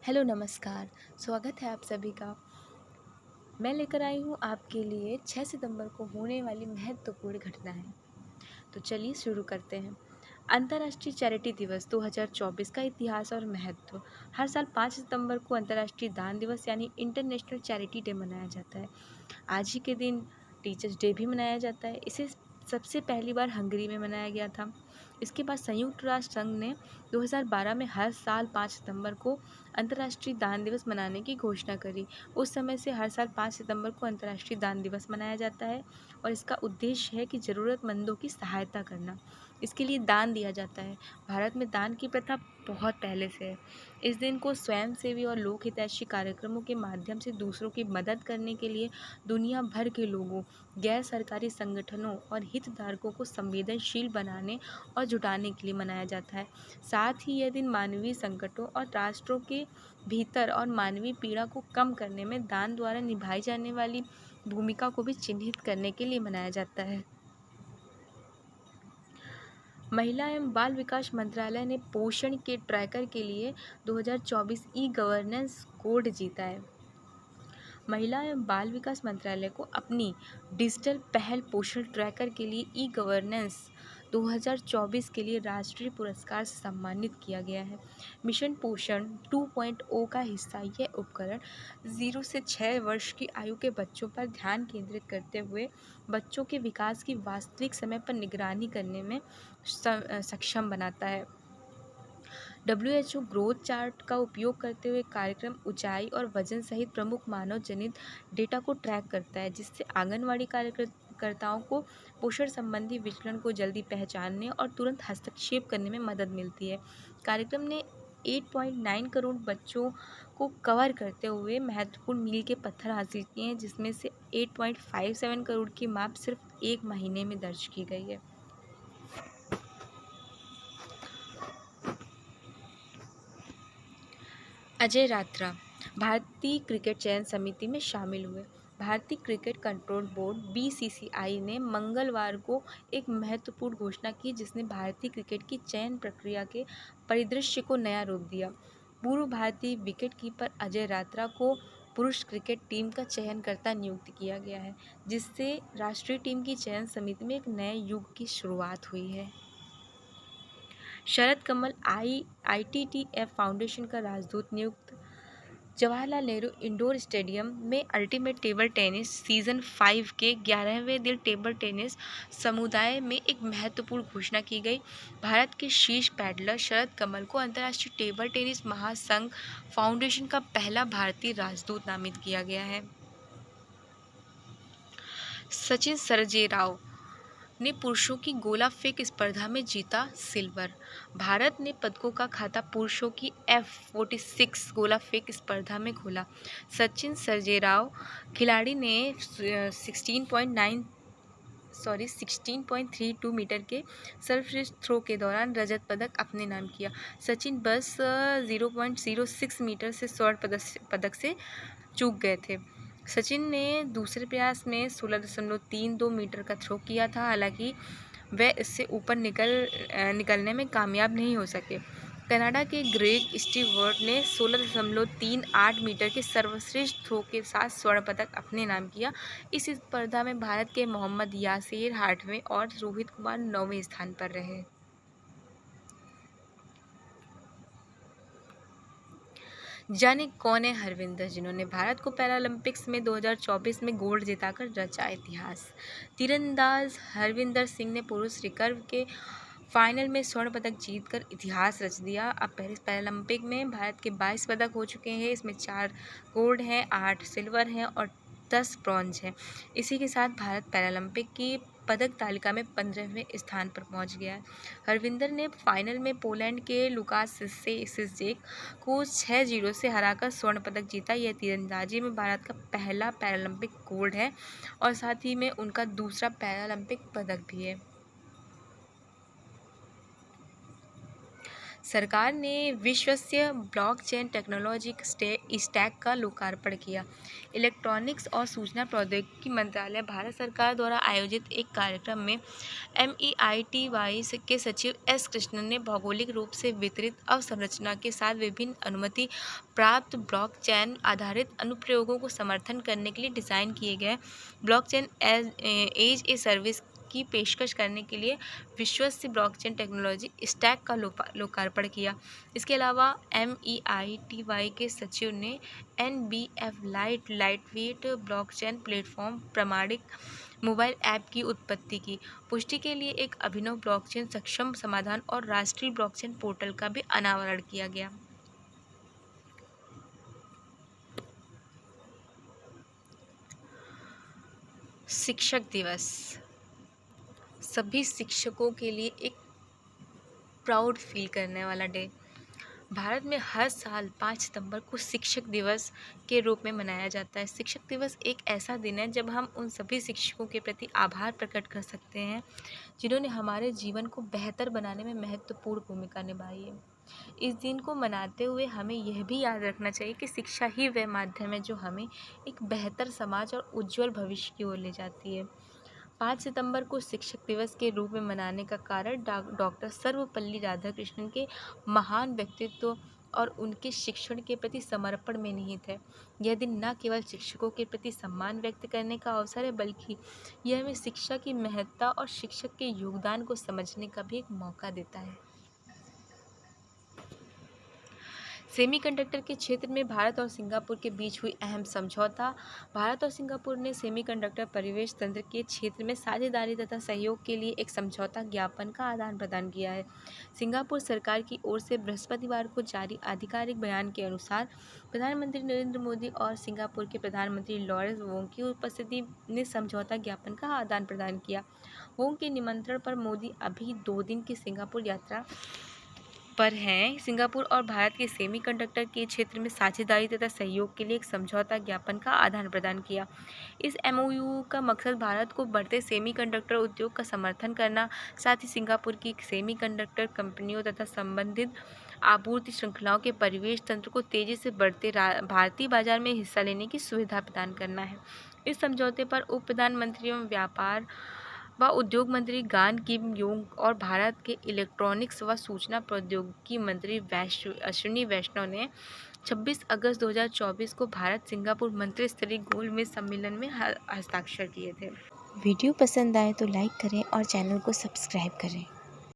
Hello नमस्कार। स्वागत है आप सभी का। मैं लेकर आई हूँ आपके लिए 6 सितंबर को होने वाली महत्वपूर्ण घटनाएं। तो चलिए शुरू करते हैं। अंतर्राष्ट्रीय चैरिटी दिवस 2024 का इतिहास और महत्व। हर साल 5 सितंबर को अंतर्राष्ट्रीय दान दिवस यानी इंटरनेशनल चैरिटी डे मनाया जाता है। आज ही के दिन टीचर्स डे भी मनाया जाता है। इसे सबसे पहली बार हंगरी में मनाया गया था। इसके बाद संयुक्त राष्ट्र संघ ने 2012 में हर साल 5 सितंबर को अंतर्राष्ट्रीय दान दिवस मनाने की घोषणा करी। उस समय से हर साल 5 सितंबर को अंतर्राष्ट्रीय दान दिवस मनाया जाता है और इसका उद्देश्य है कि ज़रूरतमंदों की सहायता करना। इसके लिए दान दिया जाता है। भारत में दान की प्रथा बहुत पहले से है। इस दिन को स्वयंसेवी और लोक हितैषी कार्यक्रमों के माध्यम से दूसरों की मदद करने के लिए दुनिया भर के लोगों, गैर सरकारी संगठनों और हितधारकों को संवेदनशील बनाने और जुटाने के लिए मनाया जाता है। साथ ही यह दिन मानवीय संकटों और राष्ट्रों के भीतर और मानवीय पीड़ा को कम करने में दान द्वारा निभाई जाने वाली भूमिका को भी चिन्हित करने के लिए मनाया जाता है। महिला एवं बाल विकास मंत्रालय ने पोषण के ट्रैकर के लिए 2024 ई गवर्नेंस कोड जीता है। महिला एवं बाल विकास मंत्रालय को अपनी डिजिटल पहल पोषण ट्रैकर के लिए ई गवर्नेंस 2024 के लिए राष्ट्रीय पुरस्कार से सम्मानित किया गया है। मिशन पोषण 2.0 का हिस्सा यह उपकरण 0 से 6 वर्ष की आयु के बच्चों पर ध्यान केंद्रित करते हुए बच्चों के विकास की वास्तविक समय पर निगरानी करने में सक्षम बनाता है। WHO ग्रोथ चार्ट का उपयोग करते हुए कार्यक्रम ऊंचाई और वजन सहित प्रमुख मानव जनित डेटा को ट्रैक करता है, जिससे आंगनवाड़ी कार्यकर्ताओं को पोषण संबंधी विचलन को जल्दी पहचानने और तुरंत हस्तक्षेप करने में मदद मिलती है। कार्यक्रम ने 8.9 करोड़ बच्चों को कवर करते हुए महत्वपूर्ण मील के पत्थर हासिल किए हैं, जिसमें से 8.57 करोड़ की माप सिर्फ 1 महीने में दर्ज की गई है। अजय रात्रा भारतीय क्रिकेट चयन समिति में शामिल हुए। भारतीय क्रिकेट कंट्रोल बोर्ड BCCI ने मंगलवार को एक महत्वपूर्ण घोषणा की, जिसने भारतीय क्रिकेट की चयन प्रक्रिया के परिदृश्य को नया रूप दिया। पूर्व भारतीय विकेटकीपर अजय रात्रा को पुरुष क्रिकेट टीम का चयनकर्ता नियुक्त किया गया है, जिससे राष्ट्रीय टीम की चयन समिति में एक नए युग की शुरुआत हुई है। शरद कमल ITTF फाउंडेशन का राजदूत नियुक्त। जवाहरलाल नेहरू इंडोर स्टेडियम में अल्टीमेट टेबल टेनिस सीजन 5 के 11वें दिन टेबल टेनिस समुदाय में एक महत्वपूर्ण घोषणा की गई। भारत के शीर्ष पैडलर शरद कमल को अंतर्राष्ट्रीय टेबल टेनिस महासंघ फाउंडेशन का पहला भारतीय राजदूत नामित किया गया है। सचिन सर्जेराव ने पुरुषों की गोला फेंक स्पर्धा में जीता सिल्वर। भारत ने पदकों का खाता पुरुषों की F46 गोला फेंक स्पर्धा में खोला। सचिन सर्जेराव खिलाड़ी ने 16.32 मीटर के सर्वश्रेष्ठ थ्रो के दौरान रजत पदक अपने नाम किया। सचिन बस 0.06 मीटर से स्वर्ण पदक से चूक गए थे। सचिन ने दूसरे प्रयास में 16.32 मीटर का थ्रो किया था, हालांकि वह इससे ऊपर निकलने में कामयाब नहीं हो सके। कनाडा के ग्रेग स्टीवर्ट ने 16.38 मीटर के सर्वश्रेष्ठ थ्रो के साथ स्वर्ण पदक अपने नाम किया। इस स्पर्धा में भारत के मोहम्मद यासिर 8वें और रोहित कुमार 9वें स्थान पर रहे। जाने कौन है हरविंदर, जिन्होंने भारत को पैरालंपिक्स में 2024 में गोल्ड जिताकर रचा इतिहास। तीरंदाज हरविंदर सिंह ने पुरुष रिकर्व के फाइनल में स्वर्ण पदक जीतकर इतिहास रच दिया। अब पेरिस पैरालंपिक में भारत के 22 पदक हो चुके हैं। इसमें 4 गोल्ड हैं, 8 सिल्वर हैं और 10 ब्रॉन्ज हैं। इसी के साथ भारत पैरालंपिक की पदक तालिका में 15वें स्थान पर पहुंच गया है। हरविंदर ने फाइनल में पोलैंड के लुकास सिस्जेक को 6-0 से हराकर स्वर्ण पदक जीता। यह तीरंदाजी में भारत का पहला पैरालंपिक गोल्ड है और साथ ही में उनका दूसरा पैरालंपिक पदक भी है। सरकार ने विश्वसनीय ब्लॉकचेन टेक्नोलॉजी स्टैक का लोकार्पण किया। इलेक्ट्रॉनिक्स और सूचना प्रौद्योगिकी मंत्रालय भारत सरकार द्वारा आयोजित एक कार्यक्रम में MEITY के सचिव S कृष्णन ने भौगोलिक रूप से वितरित अवसंरचना के साथ विभिन्न अनुमति प्राप्त ब्लॉकचेन आधारित अनुप्रयोगों को समर्थन करने के लिए डिज़ाइन किए गए ब्लॉकचेन एज ए सर्विस की पेशकश करने के लिए विश्वसनीय ब्लॉकचेन टेक्नोलॉजी स्टैक का लोकार्पण किया। इसके अलावा MEITY के सचिव ने NBF लाइटवेट ब्लॉकचेन प्लेटफॉर्म प्रमाणित मोबाइल ऐप की उत्पत्ति की पुष्टि के लिए एक अभिनव ब्लॉकचेन सक्षम समाधान और राष्ट्रीय ब्लॉकचेन पोर्टल का भी अनावरण किया गया। शिक्षक दिवस सभी शिक्षकों के लिए एक प्राउड फील करने वाला डे। भारत में हर साल 5 सितंबर को शिक्षक दिवस के रूप में मनाया जाता है। शिक्षक दिवस एक ऐसा दिन है जब हम उन सभी शिक्षकों के प्रति आभार प्रकट कर सकते हैं जिन्होंने हमारे जीवन को बेहतर बनाने में महत्वपूर्ण भूमिका निभाई है। इस दिन को मनाते हुए हमें यह भी याद रखना चाहिए कि शिक्षा ही वह माध्यम है जो हमें एक बेहतर समाज और उज्जवल भविष्य की ओर ले जाती है। 5 सितंबर को शिक्षक दिवस के रूप में मनाने का कारण डॉक्टर सर्वपल्ली राधाकृष्णन के महान व्यक्तित्व और उनके शिक्षण के प्रति समर्पण में निहित है। यह दिन न केवल शिक्षकों के प्रति सम्मान व्यक्त करने का अवसर है बल्कि यह हमें शिक्षा की महत्ता और शिक्षक के योगदान को समझने का भी एक मौका देता है। सेमीकंडक्टर के क्षेत्र में भारत और सिंगापुर के बीच हुई अहम समझौता। भारत और सिंगापुर ने सेमीकंडक्टर परिवेश तंत्र के क्षेत्र में साझेदारी तथा सहयोग के लिए एक समझौता ज्ञापन का आदान प्रदान किया है। सिंगापुर सरकार की ओर से बृहस्पतिवार को जारी आधिकारिक बयान के अनुसार प्रधानमंत्री नरेंद्र मोदी और सिंगापुर के प्रधानमंत्री लॉरेंस वोंग की उपस्थिति में समझौता ज्ञापन का आदान प्रदान किया। वोंग के निमंत्रण पर मोदी अभी 2 दिन की सिंगापुर यात्रा पर हैं। सिंगापुर और भारत के सेमीकंडक्टर के क्षेत्र में साझेदारी तथा सहयोग के लिए एक समझौता ज्ञापन का आदान प्रदान किया। इस MOU का मकसद भारत को बढ़ते सेमीकंडक्टर उद्योग का समर्थन करना, साथ ही सिंगापुर की सेमीकंडक्टर कंपनियों तथा संबंधित आपूर्ति श्रृंखलाओं के परिवेश तंत्र को तेजी से बढ़ते भारतीय बाजार में हिस्सा लेने की सुविधा प्रदान करना है। इस समझौते पर उप प्रधानमंत्री एवं व्यापार व उद्योग मंत्री गान किम योंग और भारत के इलेक्ट्रॉनिक्स व सूचना प्रौद्योगिकी मंत्री अश्विनी वैष्णव ने 26 अगस्त 2024 को भारत सिंगापुर मंत्री स्तरीय गोलमेज सम्मेलन में हस्ताक्षर किए थे। वीडियो पसंद आए तो लाइक करें और चैनल को सब्सक्राइब करें।